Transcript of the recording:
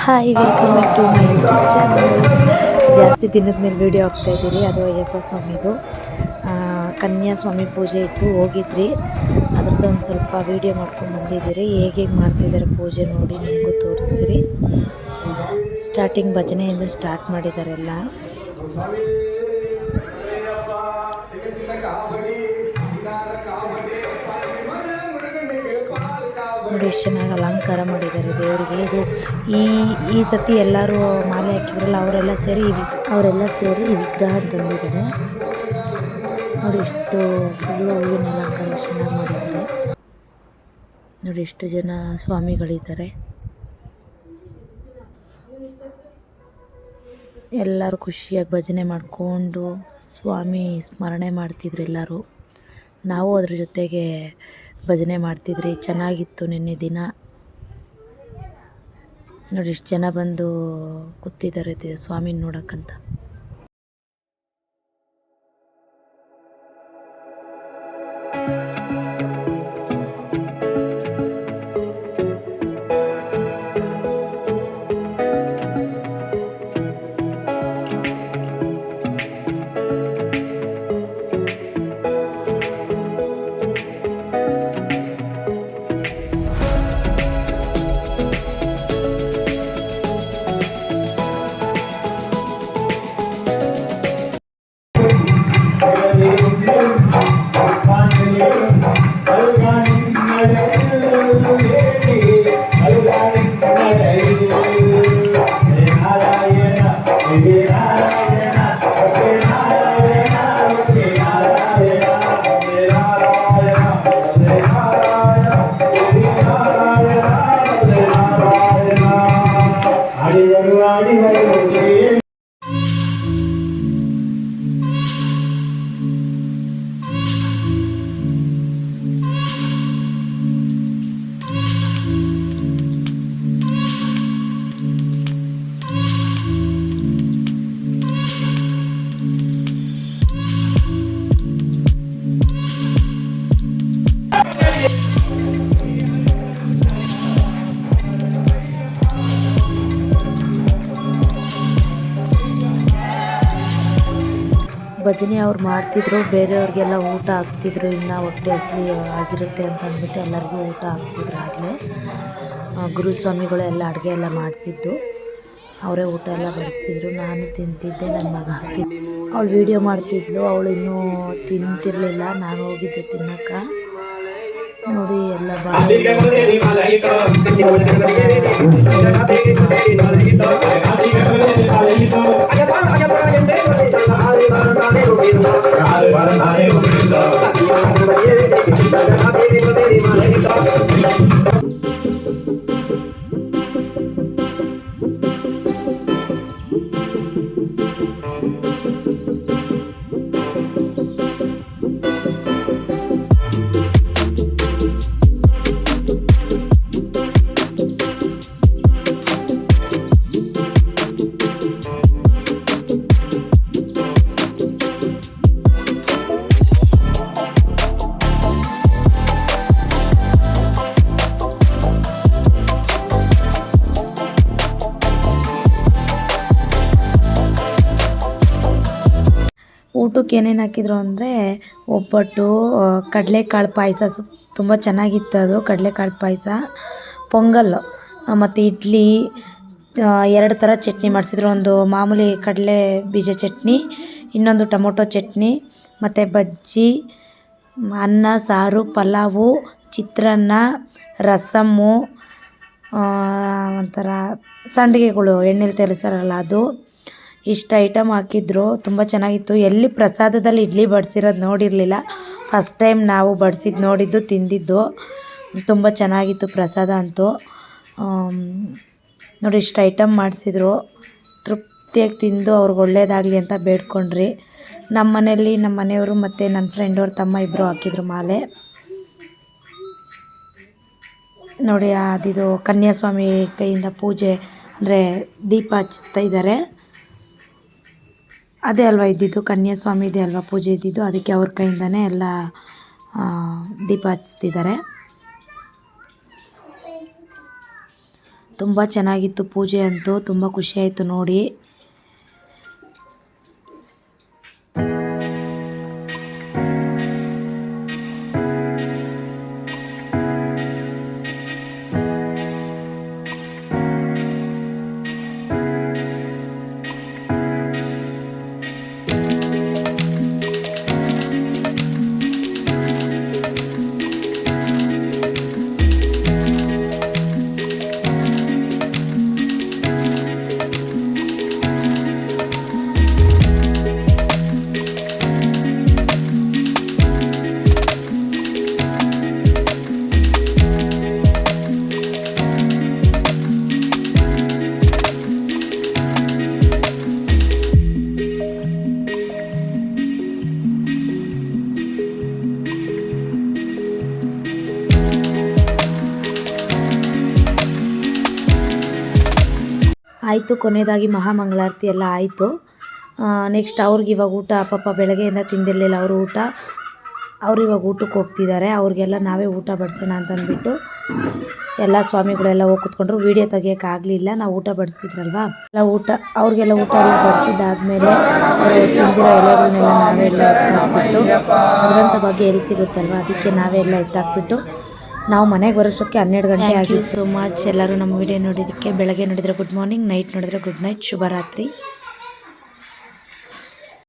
Hi welcome back to my YouTube channel. ಜಾಸ್ತಿ ದಿನದ ಮೇಲೆ ವೀಡಿಯೋ ಹಾಕ್ತಾಯಿದ್ದೀರಿ. ಅದು ಅಯ್ಯಪ್ಪ ಸ್ವಾಮಿದು ಕನ್ಯಾಸ್ವಾಮಿ ಪೂಜೆ ಇತ್ತು, ಹೋಗಿದ್ರಿ. ಅದ್ರದ್ದು ಒಂದು ಸ್ವಲ್ಪ ವೀಡಿಯೋ ಮಾಡ್ಕೊಂಡು ಬಂದಿದ್ದೀರಿ. ಹೇಗೆ ಮಾಡ್ತಿದ್ದಾರೆ ಪೂಜೆ ನೋಡಿ ನಿಮಗೂ ತೋರಿಸ್ತೀರಿ. Starting ಭಜನೆಯಿಂದ start ಮಾಡಿದಾರೆಲ್ಲ. ನೋಡಿ ಎಷ್ಟು ಚೆನ್ನಾಗಿ ಅಲಂಕಾರ ಮಾಡಿದ್ದಾರೆ ದೇವರಿಗೆ. ಇದು ಈ ಸತಿ ಎಲ್ಲರೂ ಮಾಲೆ ಹಾಕಿದ್ರಲ್ಲ ಅವರೆಲ್ಲ ಸೇರಿ ಈ ವಿಗ್ರಹ ತಂದಿದ್ದಾರೆ. ನೋಡಿ ಎಷ್ಟು ಫುಲ್ಲು ಹೂವಿನ ಅಲಂಕಾರ ಎಷ್ಟು ಚೆನ್ನಾಗಿ ಮಾಡಿದ್ದಾರೆ. ನೋಡಿ ಎಷ್ಟು ಜನ ಸ್ವಾಮಿಗಳಿದ್ದಾರೆ. ಎಲ್ಲರೂ ಖುಷಿಯಾಗಿ ಭಜನೆ ಮಾಡಿಕೊಂಡು ಸ್ವಾಮಿ ಸ್ಮರಣೆ ಮಾಡ್ತಿದ್ರು ಎಲ್ಲರೂ. ನಾವು ಅದ್ರ ಜೊತೆಗೆ ಭಜನೆ ಮಾಡ್ತಿದ್ರಿ. ಚೆನ್ನಾಗಿತ್ತು ನಿನ್ನೆ ದಿನ. ನೋಡಿ ಎಷ್ಟು ಜನ ಬಂದು ಕೂತಿದ್ದಾರೆ ಸ್ವಾಮಿನ ನೋಡೋಕ್ಕಂತ. ಭಜನೆ ಅವ್ರು ಮಾಡ್ತಿದ್ರು, ಬೇರೆಯವ್ರಿಗೆಲ್ಲ ಊಟ ಹಾಕ್ತಿದ್ರು. ಇನ್ನು ಹೊಟ್ಟೆ ಹಸಿವು ಆಗಿರುತ್ತೆ ಅಂತ ಅಂದ್ಬಿಟ್ಟು ಎಲ್ಲರಿಗೂ ಊಟ ಹಾಕ್ತಿದ್ರು. ಆಗಲೇ ಗುರುಸ್ವಾಮಿಗಳು ಎಲ್ಲ ಅಡುಗೆ ಎಲ್ಲ ಮಾಡಿಸಿದ್ದು ಅವರೇ ಊಟ ಎಲ್ಲ ಬಡಿಸ್ತಿದ್ರು. ನಾನು ತಿಂತಿದ್ದೆ, ನನ್ನ ಮಗ ಹಾಕ್ತಿದ್ದೆ. ಅವಳು ವೀಡಿಯೋ ಮಾಡ್ತಿದ್ಲು, ಅವಳು ಇನ್ನೂ ತಿಂತಿರಲಿಲ್ಲ. ನಾನು ಹೋಗಿದ್ದೆ ತಿನ್ನೋಕ್ಕೆ. ನೋಡಿ ಎಲ್ಲ ಊಟಕ್ಕೆ ಏನೇನು ಹಾಕಿದ್ರು ಅಂದರೆ ಒಬ್ಬಟ್ಟು, ಕಡಲೆಕಾಳು ಪಾಯಸ ತುಂಬ ಚೆನ್ನಾಗಿತ್ತು. ಅದು ಕಡಲೆಕಾಳು ಪಾಯಸ, ಪೊಂಗಲ್ಲು ಮತ್ತು ಇಡ್ಲಿ, 2 ಥರ ಚಟ್ನಿ ಮಾಡಿಸಿದ್ರು. ಒಂದು ಮಾಮೂಲಿ ಕಡಲೆ ಬೀಜ ಚಟ್ನಿ, ಇನ್ನೊಂದು ಟೊಮೊಟೊ ಚಟ್ನಿ, ಮತ್ತು ಬಜ್ಜಿ, ಅನ್ನ ಸಾರು, ಪಲಾವು, ಚಿತ್ರಾನ್ನ, ರಸಮ್ಮು, ಒಂಥರ ಸಂಡಿಗೆಗಳು ಎಣ್ಣೆಲಿ ತರಿಸ್ತಾರಲ್ಲ ಅದು. ಇಷ್ಟು ಐಟಮ್ ಹಾಕಿದ್ರು. ತುಂಬ ಚೆನ್ನಾಗಿತ್ತು. ಎಲ್ಲಿ ಪ್ರಸಾದದಲ್ಲಿ ಇಡ್ಲಿ ಬಡಿಸಿರೋದು ನೋಡಿರಲಿಲ್ಲ. ಫಸ್ಟ್ ಟೈಮ್ ನಾವು ನೋಡಿದ್ದು ತಿಂದಿದ್ದು. ತುಂಬ ಚೆನ್ನಾಗಿತ್ತು ಪ್ರಸಾದ ಅಂತೂ. ನೋಡಿ ಇಷ್ಟು ಐಟಮ್ ಮಾಡಿಸಿದ್ರು. ತೃಪ್ತಿಯಾಗಿ ತಿಂದು ಅವ್ರಿಗೆ ಒಳ್ಳೇದಾಗಲಿ ಅಂತ ಬೇಡ್ಕೊಂಡ್ರಿ. ನಮ್ಮ ಮನೆಯಲ್ಲಿ ನಮ್ಮ ಮನೆಯವರು ಮತ್ತು ನನ್ನ ಫ್ರೆಂಡವ್ರ ತಮ್ಮ ಇಬ್ಬರು ಹಾಕಿದ್ರು ಮಾಲೆ. ನೋಡಿ ಅದಿದು ಕನ್ಯಾಸ್ವಾಮಿ ಕೈಯಿಂದ ಪೂಜೆ ಅಂದರೆ ದೀಪ ಹಚ್ಚಿಸ್ತಾ ಇದ್ದಾರೆ. ಅದೇ ಅಲ್ವಾ ಇದ್ದಿದ್ದು, ಕನ್ಯಾಸ್ವಾಮಿದೇ ಅಲ್ವಾ ಪೂಜೆ ಇದ್ದಿದ್ದು. ಅದಕ್ಕೆ ಅವ್ರ ಕೈಯಿಂದನೇ ಎಲ್ಲ ದೀಪ ಹಚ್ತಿದ್ದಾರೆ. ತುಂಬ ಚೆನ್ನಾಗಿತ್ತು ಪೂಜೆ ಅಂತೂ, ತುಂಬ ಖುಷಿಯಾಯಿತು ನೋಡಿ. ಆಯಿತು, ಕೊನೆಯದಾಗಿ ಮಹಾಮಂಗಳಾರತಿ ಎಲ್ಲ ಆಯಿತು. ನೆಕ್ಸ್ಟ್ ಅವ್ರಿಗೆ ಇವಾಗ ಊಟ, ಪಾಪ ಬೆಳಗ್ಗೆಯಿಂದ ತಿಂದಿರಲಿಲ್ಲ ಅವರು ಊಟ. ಅವ್ರು ಇವಾಗ ಊಟಕ್ಕೆ ಹೋಗ್ತಿದ್ದಾರೆ. ಅವ್ರಿಗೆಲ್ಲ ನಾವೇ ಊಟ ಬಡಿಸೋಣ ಅಂತಂದ್ಬಿಟ್ಟು ಎಲ್ಲ ಸ್ವಾಮಿಗಳೆಲ್ಲ ಹೋಗಿ ಕೂತ್ಕೊಂಡ್ರು. ವೀಡಿಯೋ ತೆಗಿಯೋಕ್ಕಾಗಲಿಲ್ಲ, ನಾವು ಊಟ ಬಡಿಸ್ತಿದ್ರಲ್ವ, ಎಲ್ಲ ಊಟ ಅವ್ರಿಗೆಲ್ಲ ಊಟ ಎಲ್ಲ ಬಡಿಸಿದ್ದಾದಮೇಲೆ ಅವರು ತಿಂದಿರೋ ಎಲೆಗಳನ್ನೆಲ್ಲ ನಾವೇ ಎಲ್ಲ ಎತ್ತಾಕ್ಬಿಟ್ಟು, ಅದರಂಥ ಬಗ್ಗೆ ಎಲ್ಲಿ ಸಿಗುತ್ತಲ್ವ, ಅದಕ್ಕೆ ನಾವೇ ಎಲ್ಲ ಎತ್ತಾಕ್ಬಿಟ್ಟು ನಾವು ಮನೆಗೆ ಬರೋಷ್ಟೊತ್ತಿಗೆ 12 ಗಂಟೆ ಆಗಿದೆ. ಸೋ ಮಚ್ ಎಲ್ಲರೂ ನಮ್ಮ ವಿಡಿಯೋ ನೋಡಿದ್ದಕ್ಕೆ. ಬೆಳಗ್ಗೆ ನೋಡಿದರೆ ಗುಡ್ ಮಾರ್ನಿಂಗ್, ನೈಟ್ ನೋಡಿದರೆ ಗುಡ್ ನೈಟ್, ಶುಭರಾತ್ರಿ.